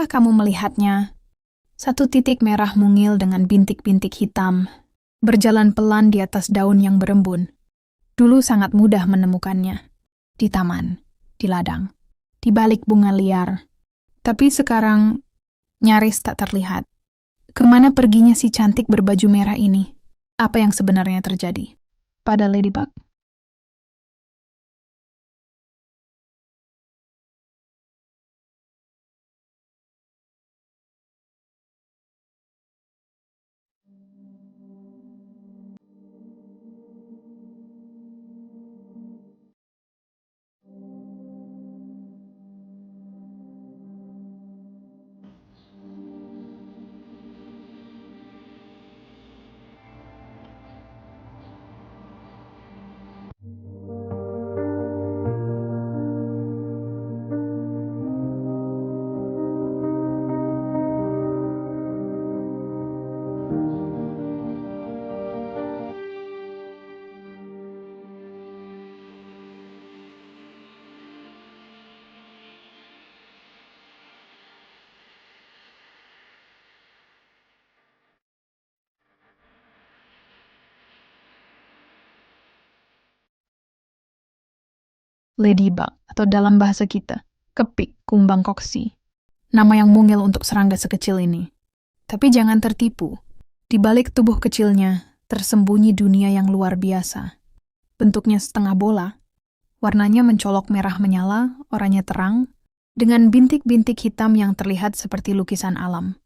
Tahukah kamu melihatnya? Satu titik merah mungil dengan bintik-bintik hitam, berjalan pelan di atas daun yang berembun. Dulu sangat mudah menemukannya. Di taman, di ladang, di balik bunga liar. Tapi sekarang nyaris tak terlihat. Kemana perginya si cantik berbaju merah ini? Apa yang sebenarnya terjadi pada Ladybug? Ladybug, atau dalam bahasa kita, kepik kumbang koksi. Nama yang mungil untuk serangga sekecil ini. Tapi jangan tertipu. Di balik tubuh kecilnya, tersembunyi dunia yang luar biasa. Bentuknya setengah bola, warnanya mencolok merah menyala, oranye terang, dengan bintik-bintik hitam yang terlihat seperti lukisan alam.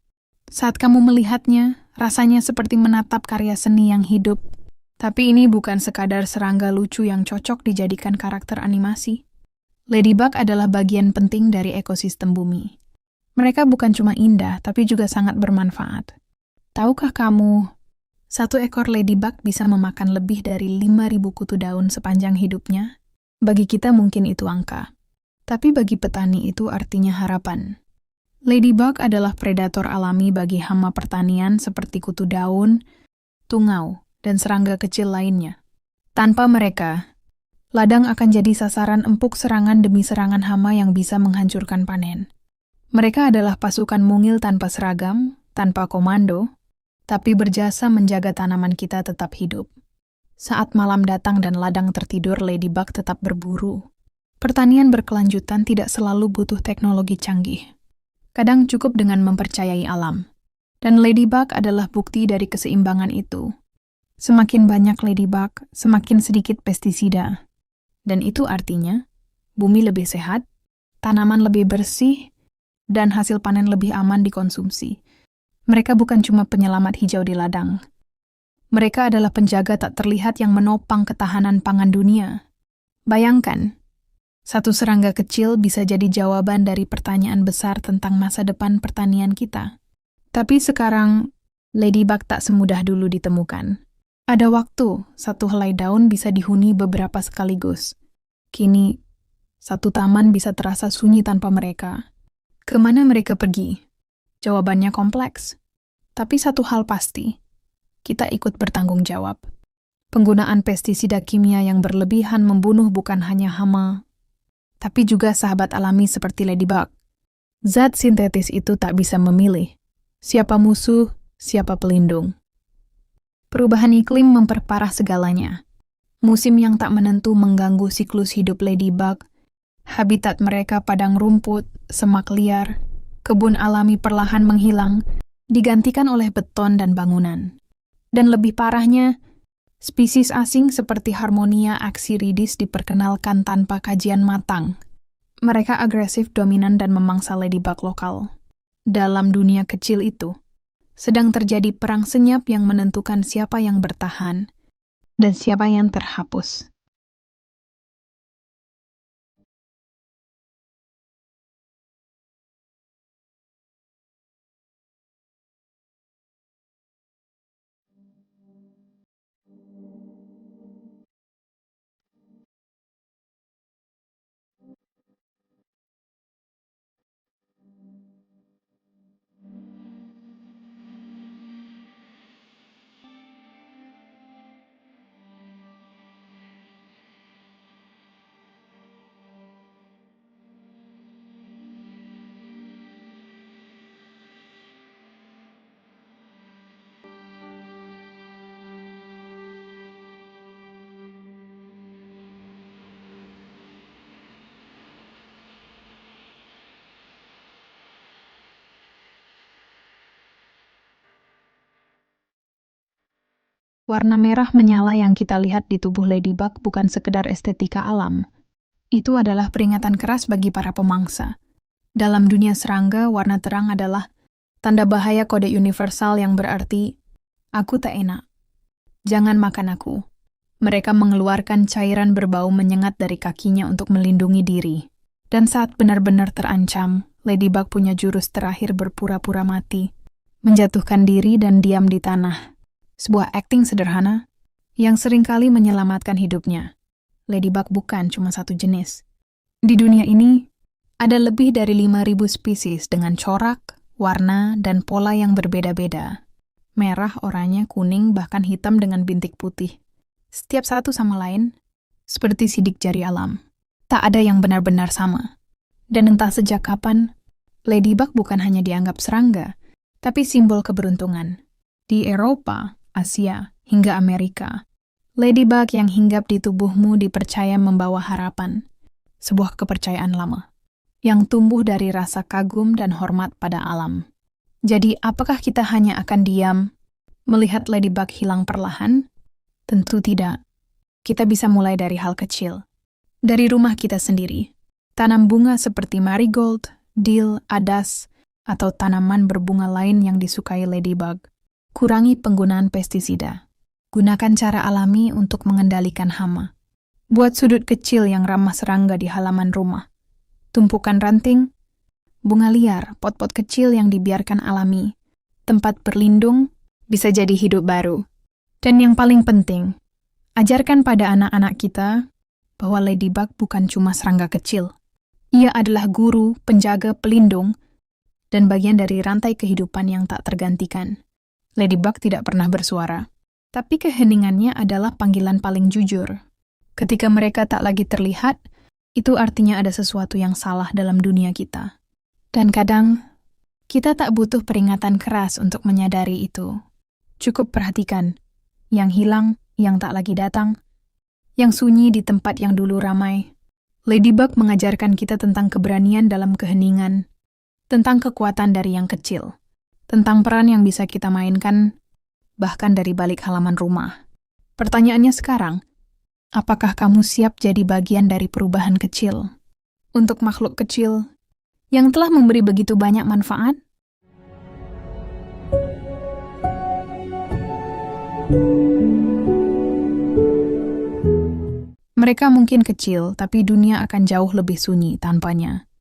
Saat kamu melihatnya, rasanya seperti menatap karya seni yang hidup. Tapi ini bukan sekadar serangga lucu yang cocok dijadikan karakter animasi. Ladybug adalah bagian penting dari ekosistem bumi. Mereka bukan cuma indah, tapi juga sangat bermanfaat. Tahukah kamu, satu ekor ladybug bisa memakan lebih dari 5.000 kutu daun sepanjang hidupnya? Bagi kita mungkin itu angka. Tapi bagi petani itu artinya harapan. Ladybug adalah predator alami bagi hama pertanian seperti kutu daun, tungau, dan serangga kecil lainnya. Tanpa mereka, ladang akan jadi sasaran empuk serangan demi serangan hama yang bisa menghancurkan panen. Mereka adalah pasukan mungil tanpa seragam, tanpa komando, tapi berjasa menjaga tanaman kita tetap hidup. Saat malam datang dan ladang tertidur, Ladybug tetap berburu. Pertanian berkelanjutan tidak selalu butuh teknologi canggih. Kadang cukup dengan mempercayai alam. Dan Ladybug adalah bukti dari keseimbangan itu. Semakin banyak Ladybug, semakin sedikit pestisida. Dan itu artinya, bumi lebih sehat, tanaman lebih bersih, dan hasil panen lebih aman dikonsumsi. Mereka bukan cuma penyelamat hijau di ladang. Mereka adalah penjaga tak terlihat yang menopang ketahanan pangan dunia. Bayangkan, satu serangga kecil bisa jadi jawaban dari pertanyaan besar tentang masa depan pertanian kita. Tapi sekarang, Ladybug tak semudah dulu ditemukan. Ada waktu, satu helai daun bisa dihuni beberapa sekaligus. Kini, satu taman bisa terasa sunyi tanpa mereka. Kemana mereka pergi? Jawabannya kompleks. Tapi satu hal pasti, kita ikut bertanggung jawab. Penggunaan pestisida kimia yang berlebihan membunuh bukan hanya hama, tapi juga sahabat alami seperti Ladybug. Zat sintetis itu tak bisa memilih siapa musuh, siapa pelindung. Perubahan iklim memperparah segalanya. Musim yang tak menentu mengganggu siklus hidup Ladybug. Habitat mereka padang rumput, semak liar, kebun alami perlahan menghilang, digantikan oleh beton dan bangunan. Dan lebih parahnya, spesies asing seperti Harmonia axyridis diperkenalkan tanpa kajian matang. Mereka agresif, dominan, dan memangsa Ladybug lokal. Dalam dunia kecil itu, sedang terjadi perang senyap yang menentukan siapa yang bertahan dan siapa yang terhapus. Warna merah menyala yang kita lihat di tubuh ladybug bukan sekedar estetika alam. Itu adalah peringatan keras bagi para pemangsa. Dalam dunia serangga, warna terang adalah tanda bahaya kode universal yang berarti, aku tak enak. Jangan makan aku. Mereka mengeluarkan cairan berbau menyengat dari kakinya untuk melindungi diri. Dan saat benar-benar terancam, ladybug punya jurus terakhir berpura-pura mati, menjatuhkan diri dan diam di tanah. Sebuah akting sederhana yang seringkali menyelamatkan hidupnya. Ladybug bukan cuma satu jenis. Di dunia ini, ada lebih dari 5.000 spesies dengan corak, warna, dan pola yang berbeda-beda. Merah, oranye, kuning, bahkan hitam dengan bintik putih. Setiap satu sama lain, seperti sidik jari alam. Tak ada yang benar-benar sama. Dan entah sejak kapan, ladybug bukan hanya dianggap serangga, tapi simbol keberuntungan. Di Eropa, Asia, hingga Amerika, ladybug yang hinggap di tubuhmu dipercaya membawa harapan. Sebuah kepercayaan lama, yang tumbuh dari rasa kagum dan hormat pada alam. Jadi, apakah kita hanya akan diam melihat ladybug hilang perlahan? Tentu tidak. Kita bisa mulai dari hal kecil. Dari rumah kita sendiri. Tanam bunga seperti marigold, dill, adas, atau tanaman berbunga lain yang disukai ladybug. Kurangi penggunaan pestisida. Gunakan cara alami untuk mengendalikan hama. Buat sudut kecil yang ramah serangga di halaman rumah. Tumpukan ranting, bunga liar, pot-pot kecil yang dibiarkan alami, tempat berlindung, bisa jadi hidup baru. Dan yang paling penting, ajarkan pada anak-anak kita bahwa ladybug bukan cuma serangga kecil. Ia adalah guru, penjaga, pelindung, dan bagian dari rantai kehidupan yang tak tergantikan. Ladybug tidak pernah bersuara, tapi keheningannya adalah panggilan paling jujur. Ketika mereka tak lagi terlihat, itu artinya ada sesuatu yang salah dalam dunia kita. Dan kadang, kita tak butuh peringatan keras untuk menyadari itu. Cukup perhatikan yang hilang, yang tak lagi datang, yang sunyi di tempat yang dulu ramai. Ladybug mengajarkan kita tentang keberanian dalam keheningan, tentang kekuatan dari yang kecil, tentang peran yang bisa kita mainkan, bahkan dari balik halaman rumah. Pertanyaannya sekarang, apakah kamu siap jadi bagian dari perubahan kecil? Untuk makhluk kecil yang telah memberi begitu banyak manfaat? Mereka mungkin kecil, tapi dunia akan jauh lebih sunyi tanpanya.